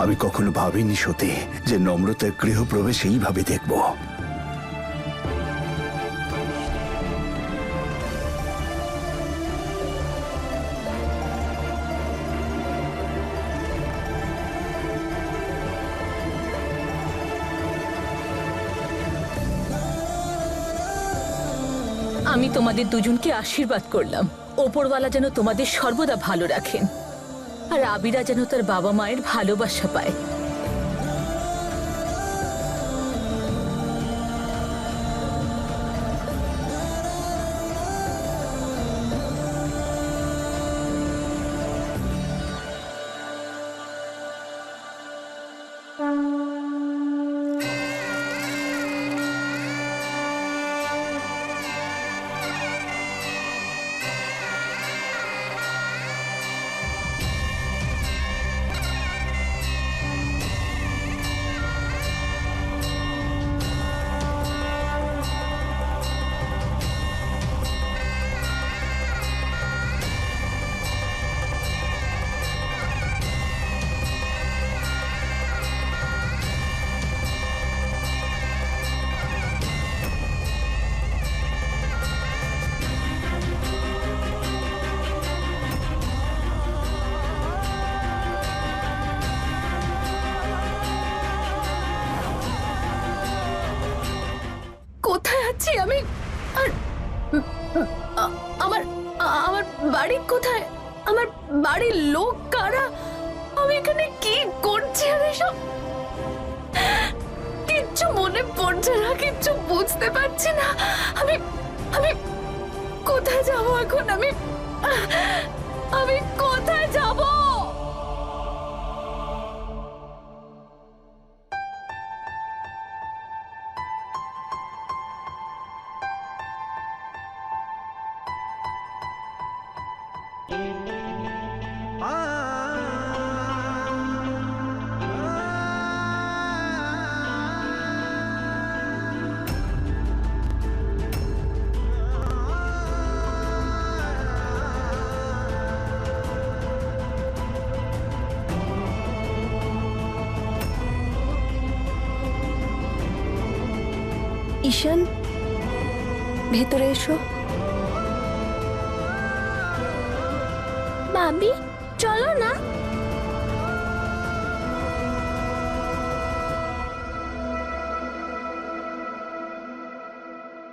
আমি কখনো ভাবিনি সত্যি যে নম্রতার গৃহপ্রবেশ এইভাবে দেখব। আমি তোমাদের দুজনকে আশীর্বাদ করলাম, ওপরওয়ালা যেন তোমাদের সর্বদা ভালো রাখেন, আর আবিরা যেন তার বাবা মায়ের ভালোবাসা পায়। কোথায় আছি আমি? আর আমার আমার বাড়ি কোথায়? আমার বাড়ির লোক কারা? আমি এখানে কি করছি? আমি সব কিচ্ছু মনে পড়ছে না, কিচ্ছু বুঝতে পারছি না। আমি আমি কোথায় যাব এখন? আমি আমি কোথায় যাব? ঈশান, ভেতরে এসো। ভাবি চলো না।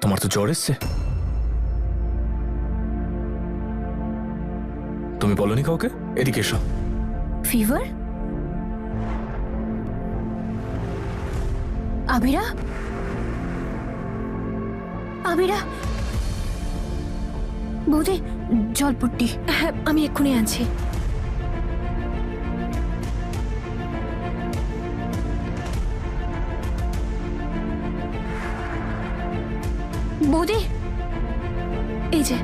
তোমার তো জ্বর এসছে, তুমি বলনি কাউকে? এদিকে এসো। ফিভার? আবিরা, আবিরা, বৌদি জলপট্টি। হ্যাঁ, আমি এক্ষুনি আনছি। বৌদি, এই যে।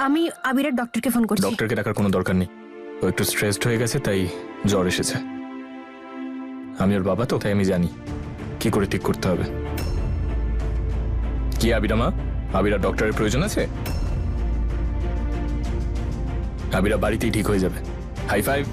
আমি আবিরের ডক্টরকে ফোন করছি। ডক্টরকে ডাকার কোনো দরকার নেই, ও একটু স্ট্রেসড হয়ে গেছে, তাই জ্বর এসেছে। আমি ওর বাবা তো, তাই আমি জানি কি করে ঠিক করতে হবে। কি আবিরা মা, আবিরা ডক্টরের প্রয়োজন আছে? আবিরা বাড়িতেই ঠিক হয়ে যাবে। High five.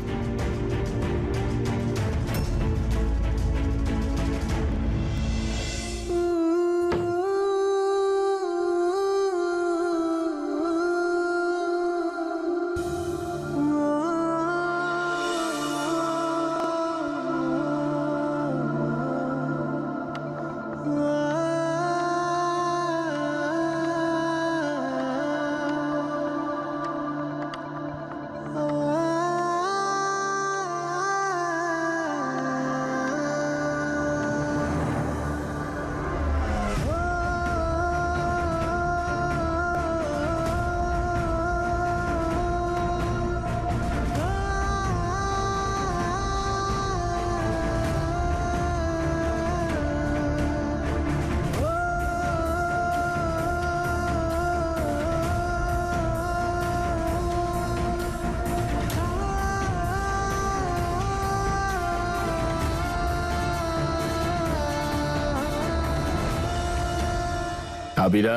Abira,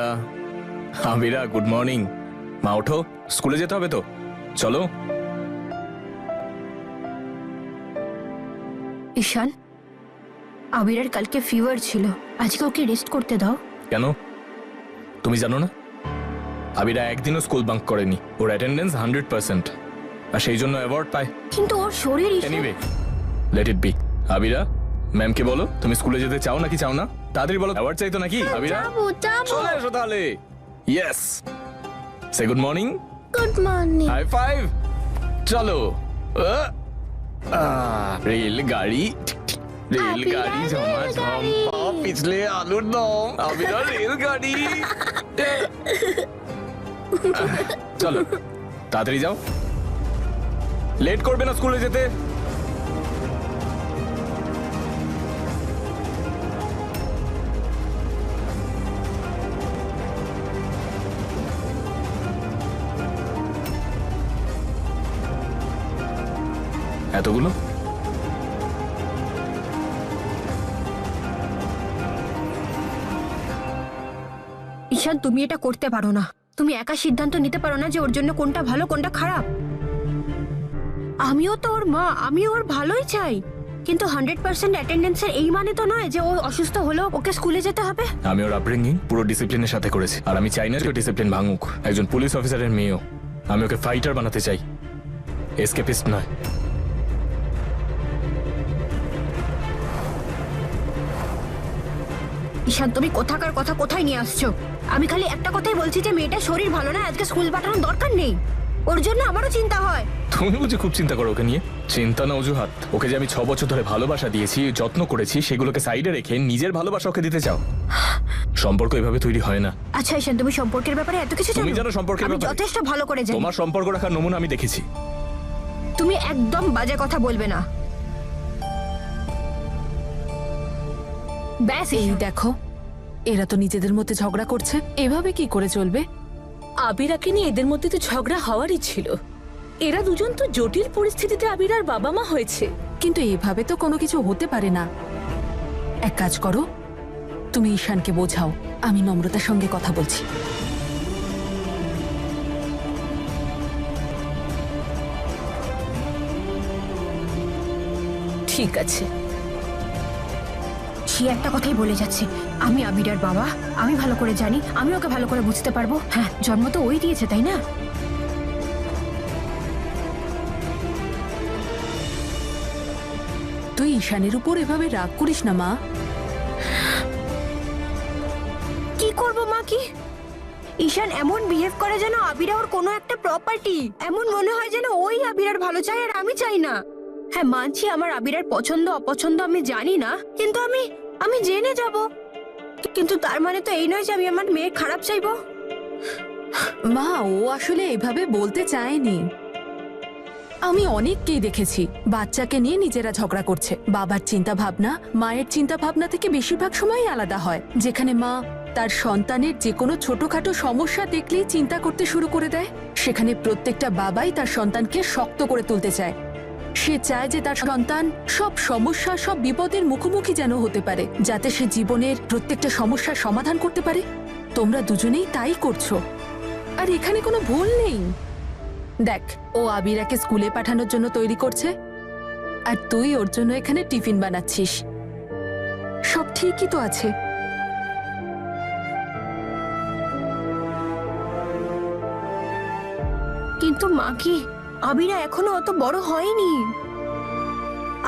Abira, good morning. মা ওঠো, স্কুলে যেতে হবে তো, চলো। ঈশান, আবিরের কালকে ফিভার ছিল, আজকে ওকে রেস্ট করতে দাও। কেন, তুমি জানো না আবিরা একদিনও স্কুল বাঙ্ক করেনি, ওর অ্যাটেন্ডেন্স 100%, আর সেই জন্য অ্যাওয়ার্ড পায়। কিন্তু ওর শরীর Ishaan. Anyway, let it be. Abira, ম্যামকে বলো তুমি স্কুলে যেতে চাও নাকি চাও না, তাড়াতাড়ি বলো। অ্যাওয়ার্ড চাই তো নাকি আবিরা? চলে এসো তাহলে। Yes, say good morning. Good morning. High five. চলো। রেলগাড়ি, রেলগাড়ি ঝমাঝম, পা পিছলে আলুর দম। আবিরা রেলগাড়ি। চলো তাড়াতাড়ি যাও, লেট করবে না স্কুলে যেতে। এতগুলো ঈশান, তুমি এটা করতে পারো না। তুমি একা সিদ্ধান্ত নিতে পারো না যে ওর জন্য কোনটা ভালো কোনটা খারাপ। আমিও তো ওর মা, আমিও ওর ভালোই চাই, কিন্তু 100% অ্যাটেন্ডেন্সের এই মানে তো নয় যে ও অসুস্থ হলেও ওকে স্কুলে যেতে হবে। আমি ওর আপব্রিঙ্গিং পুরো ডিসিপ্লিনের সাথে করেছি, আর আমি চাই না যে ডিসিপ্লিন ভাঙুক। একজন পুলিশ অফিসারের মেয়েও, আমি ওকে ফাইটার বানাতে চাই, এসকেপিস্ট নয়। ঈশান, তুমি কোথাকার কথা কোথায় নিয়ে আসছো? আমি খালি একটা কথাই বলছি যে মেয়েটার শরীর ভালো না, আজকে স্কুল পাঠানোর দরকার নেই। ওর জন্য আমারও চিন্তা হয়। তুমি বুঝি খুব চিন্তা করো ওকে নিয়ে? চিন্তা না অজুহাত। ওকে যে আমি 6 বছর ধরে ভালোবাসা দিয়েছি, যত্ন করেছি, সেগুলোকে সাইডে রেখে নিজের ভালোবাসা ওকে দিতে চাও? সম্পর্ক এভাবে তৈরি হয় না। আচ্ছা ঈশান, তুমি সম্পর্কের ব্যাপারে এত কিছু তুমি জানো সম্পর্কের আমি ব্যাপারে? যথেষ্ট ভালো করে জানি। তোমার সম্পর্ক রাখার নমুনা আমি দেখেছি। তুমি একদম বাজে কথা বলবে না। ব্যাস এই দেখো, এরা তো নিজেদের মধ্যে ঝগড়া করছে, এভাবে কি করে চলবে? আবিরাকে নিয়ে এদের মধ্যে তো ঝগড়া হওয়ারই ছিল। এরা দুজন তো জটিল পরিস্থিতিতে আবিরার বাবা মা হয়েছে। কিন্তু এভাবে তো কোনো কিছু হতে পারে না। এক কাজ করো, তুমি ঈশানকে বোঝাও, আমি নম্রতার সঙ্গে কথা বলছি। ঠিক আছে। সে একটা কথাই বলে যাচ্ছে, আমি আবিরার বাবা, আমি ভালো করে জানি, আমি ওকে ভালো করে বুঝতে পারবো। হ্যাঁ, জন্ম তো ওই দিয়েছে, তাই না? তুই ঈশানের উপর এভাবে রাগ করিস না মা। কি করবো মা? কি ঈশান এমন বিহেভ করে যেন আবিরা ওর কোনো একটা প্রপার্টি। এমন মনে হয় যেন ওই আবিরার ভালো চায় আর আমি চাই না। হ্যাঁ, মানছি আমার আবিরার পছন্দ অপছন্দ আমি জানি না, কিন্তু আমি জেনে যাব। কিন্তু তার মানে তো এই নয় যে আমি আমার মেয়ের খারাপ চাইবো। মা, ও আসলে এভাবে বলতে চায়নি। আমি অনেককেই দেখেছি বাচ্চাকে নিয়ে নিজেরা ঝগড়া করছে। বাবার চিন্তা ভাবনা মায়ের চিন্তা ভাবনা থেকে বেশিরভাগ সময়ই আলাদা হয়, যেখানে মা তার সন্তানের যে কোনো ছোটখাটো সমস্যা দেখলেই চিন্তা করতে শুরু করে দেয়। সেখানে প্রত্যেকটা বাবাই তার সন্তানকে শক্ত করে তুলতে চায়। সে চায় যে তার সন্তান সব সমস্যা, সব বিপদের মুখোমুখি যেন হতে পারে, যাতে সে জীবনের প্রত্যেকটা সমস্যার সমাধান করতে পারে। তোমরা দুজনেই তাই করছো, আর এখানে কোনো ভুল নেই। দেখ, ও আবিরাকে স্কুলে পাঠানোর জন্য তৈরি করছে, আর তুই ওর জন্য এখানে টিফিন বানাচ্ছিস। সব ঠিকই তো আছে। কিন্তু মা, কি আবিরা এখনো অত বড় হয়নি।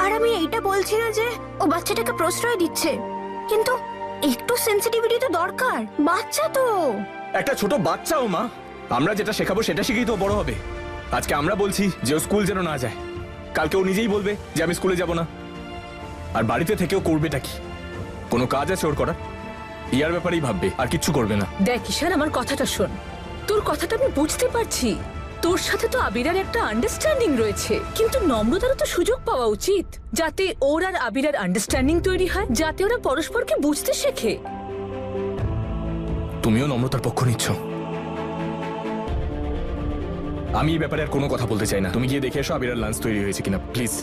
আর আমি এইটা বলছি না যে ও বাচ্চাটাকে প্রশ্রয় দিচ্ছে, কিন্তু একটু সেনসিটিভিটি তো দরকার। বাচ্চা তো। একটা ছোট বাচ্চাও মা, আমরা যেটা শেখাবো সেটা শিখেই তো বড় হবে। আজকে আমরা বলছি যে ও স্কুল যেন না যায়, কালকে ও নিজেই বলবে যে আমি স্কুলে যাব না। আর বাড়িতে থেকেও করবেটা কি? কোনো কাজ আছে ওর করার? ইয়ার ব্যাপারেই ভাববে, আর কিচ্ছু করবে না। দেখ ঈশান, আমার কথাটা শোন। তোর কথাটা আমি বুঝতে পারছি, তোর সাথে তো আবিরার একটা আন্ডারস্ট্যান্ডিং রয়েছে, কিন্তু নম্রতারও তো সুযোগ পাওয়া উচিত, যাতে ওর আর আবিরার আন্ডারস্ট্যান্ডিং তৈরি হয়, যাতে ওরা পরস্পরকে বুঝতে শেখে। তুমিও নম্রতার পক্ষ নিচ্ছ। আমি এই ব্যাপারে আর কোনো কথা বলতে চাই না। তুমি গিয়ে দেখে এসো আবিরার লাঞ্চ তৈরি হয়েছে কিনা, প্লিজ।